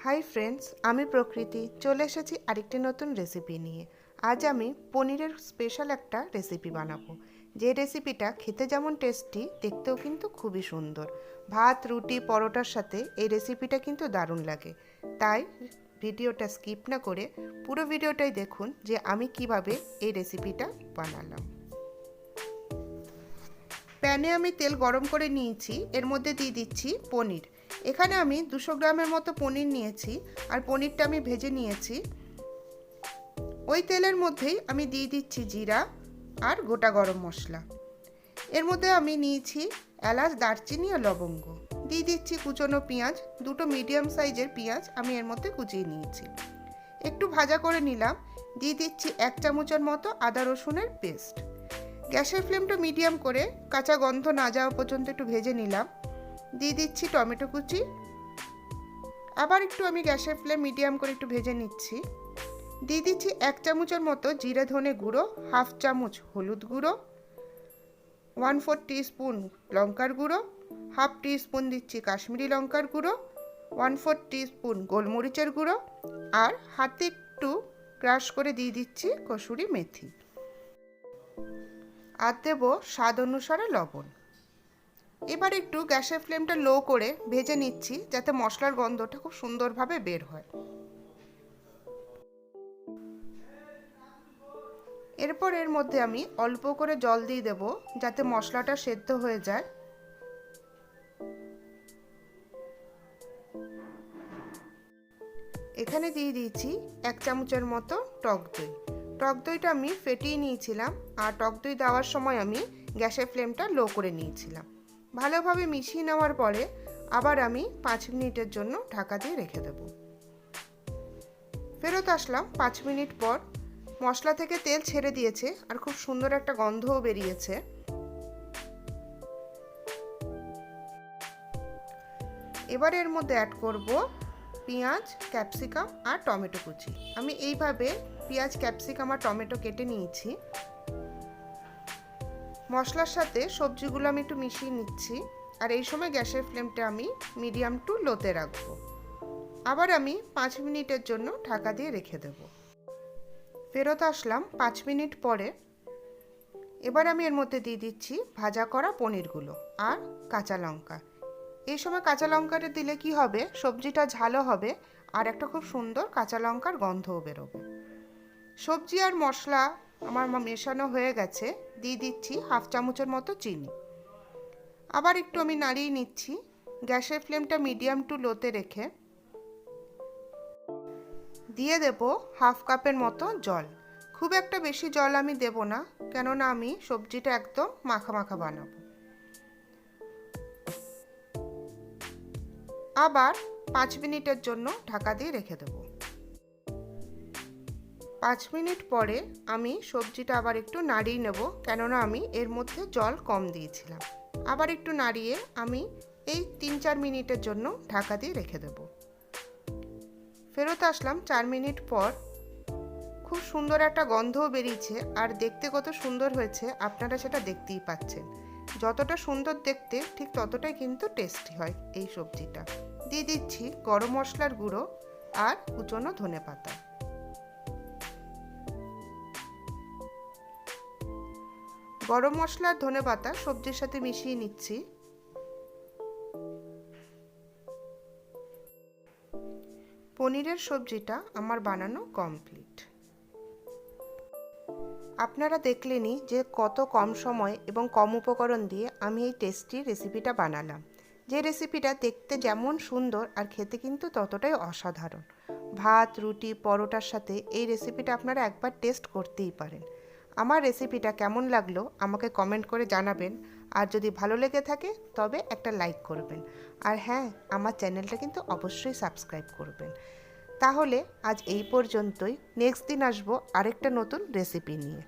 Hi friends, আমি প্রকৃতি চলে এসেছি আরেকটি নতুন রেসিপি নিয়ে। আজ আমি পনিরের স্পেশাল একটা রেসিপি বানাবো, যে রেসিপিটা খেতে যেমন টেস্টি, দেখতেও কিন্তু খুবই সুন্দর। ভাত, রুটি, পরোটার সাথে এই রেসিপিটা কিন্তু দারুণ লাগে। তাই ভিডিওটা স্কিপ না করে পুরো ভিডিওটাই দেখুন যে আমি কিভাবে এই রেসিপিটা বানালাম। প্যানে আমি তেল গরম করে নিয়েছি, এর মধ্যে দিয়ে দিচ্ছি পনির। এখানে আমি 200 গ্রামের মতো পনির নিয়েছি, আর পনিরটা আমি ভেজে নিয়েছি। ওই তেলের মধ্যেই আমি দিয়ে দিচ্ছি জিরা আর গোটা গরম মশলা। এর মধ্যে আমি নিয়েছি এলাচ, দারচিনি আর লবঙ্গ। দিয়ে দিচ্ছি কুচনো পেঁয়াজ, দুটো মিডিয়াম সাইজের পেঁয়াজ আমি এর মধ্যে কুচিয়ে নিয়েছি। একটু ভাজা করে নিলাম। দিয়ে দিচ্ছি 1 চামচের মতো আদা রসুনের পেস্ট। গ্যাসের ফ্লেমটা মিডিয়াম করে কাঁচা গন্ধ না যাওয়া পর্যন্ত একটু ভেজে নিলাম। দিয়ে দিচ্ছি টমেটো কুচি। আবার একটু আমি গ্যাসের ফ্লেম মিডিয়াম করে একটু ভেজে নিচ্ছি। দিয়ে দিচ্ছি 1 চামচের মতো জিরে ধনে গুঁড়ো, 1/2 চামচ হলুদ গুঁড়ো, 1/4 টিস্পুন লঙ্কার গুঁড়ো, 1/2 টিস্পুন দিচ্ছি কাশ্মীরি লঙ্কার গুঁড়ো, 1/4 টিস্পুন গোলমরিচের গুঁড়ো, আর হাতে একটু ক্রাশ করে দিয়ে দিচ্ছি কসুরি মেথি। আর দেবো স্বাদ অনুসারে লবণ। এবার একটু গ্যাসের ফ্লেমটা লো করে ভেজে নিচ্ছি, যাতে মশলার গন্ধটা খুব সুন্দরভাবে বের হয়। এরপর এর মধ্যে আমি অল্প করে জল দিয়ে দেব, যাতে মশলাটা সেদ্ধ হয়ে যায়। এখানে দিয়ে দিয়েছি 1 চামচের মতো টক দই। টক দইটা আমি ফেটিয়ে নিয়েছিলাম, আর টক দই দেওয়ার সময় আমি গ্যাসের ফ্লেমটা লো করে নিয়েছিলাম। ভালোভাবে মিশিয়ে নেওয়ার পরে আবার আমি 5 মিনিটের জন্য ঢাকা দিয়ে রেখে দেব। ফেরত আসলাম 5 মিনিট পর। মশলা থেকে তেল ছেড়ে দিয়েছে, আর খুব সুন্দর একটা গন্ধও বেরিয়েছে। এবার এর মধ্যে অ্যাড করব পেঁয়াজ, ক্যাপসিকাম আর টমেটো কুচি। আমি এইভাবে পেঁয়াজ, ক্যাপসিকাম আর টমেটো কেটে নিয়েছি। মশলার সাথে সবজিগুলো আমি একটু মিশিয়ে নিচ্ছি, আর এই সময় গ্যাসের ফ্লেমটা আমি মিডিয়াম টু লোতে রাখবো। আবার আমি 5 মিনিটের জন্য ঢাকা দিয়ে রেখে দেব। ফেরত আসলাম 5 মিনিট পরে। এবার আমি এর মধ্যে দিয়ে দিচ্ছি ভাজা করা পনিরগুলো আর কাঁচা লঙ্কা। এই সময় কাঁচা লঙ্কাটা দিলে কি হবে, সবজিটা ঝালও হবে, আর একটা খুব সুন্দর কাঁচা লঙ্কার গন্ধও বেরোবে। সবজি আর মশলা আমার মেশানো হয়ে গেছে। দিয়ে দিচ্ছি 1/2 চামচের মতো চিনি। আবার একটু আমি নাড়িয়ে নিচ্ছি, গ্যাসের ফ্লেমটা মিডিয়াম টু লোতে রেখে। দিয়ে দেব 1/2 কাপের মতো জল। খুব একটা বেশি জল আমি দেব না, কেননা আমি সবজিটা একদম মাখা মাখা বানাবো। আবার 5 মিনিটের জন্য ঢাকা দিয়ে রেখে দেব। 5 মিনিট পরে আমি সবজিটা আবার একটু নাড়িয়ে নেব, কেননা আমি এর মধ্যে জল কম দিয়েছিলাম। আবার একটু নাড়িয়ে আমি এই 3-4 মিনিটের জন্য ঢাকা দিয়ে রেখে দেব। ফেরত আসলাম 4 মিনিট পর। খুব সুন্দর একটা গন্ধও বেরিয়েছে, আর দেখতে কত সুন্দর হয়েছে আপনারা সেটা দেখতেই পাচ্ছেন। যতটা সুন্দর দেখতে, ঠিক ততটাই কিন্তু টেস্টি হয় এই সবজিটা। দিয়ে দিচ্ছি গরম মশলার গুঁড়ো আর কুচনো ধনেপাতা। গরম মশলার ধনেপাতা সবজির সাথে মিশিয়ে নিচ্ছি। পনিরের সবজিটা আমার বানানো কমপ্লিট। আপনারা দেখলেনই যে কত কম সময় এবং কম উপকরণ দিয়ে আমি এই টেস্টি রেসিপিটা বানালাম। যে রেসিপিটা দেখতে যেমন সুন্দর, আর খেতে কিন্তু ততটাই অসাধারণ। ভাত, রুটি, পরোটার সাথে এই রেসিপিটা আপনারা একবার টেস্ট করতেই পারেন। আমার রেসিপিটা কেমন লাগলো আমাকে কমেন্ট করে জানাবেন, আর যদি ভালো লেগে থাকে তবে একটা লাইক করবেন। আর হ্যাঁ, আমার চ্যানেলটা কিন্তু অবশ্যই সাবস্ক্রাইব করবেন। তাহলে আজ এই পর্যন্তই। নেক্সট দিন আসবো আরেকটা নতুন রেসিপি নিয়ে।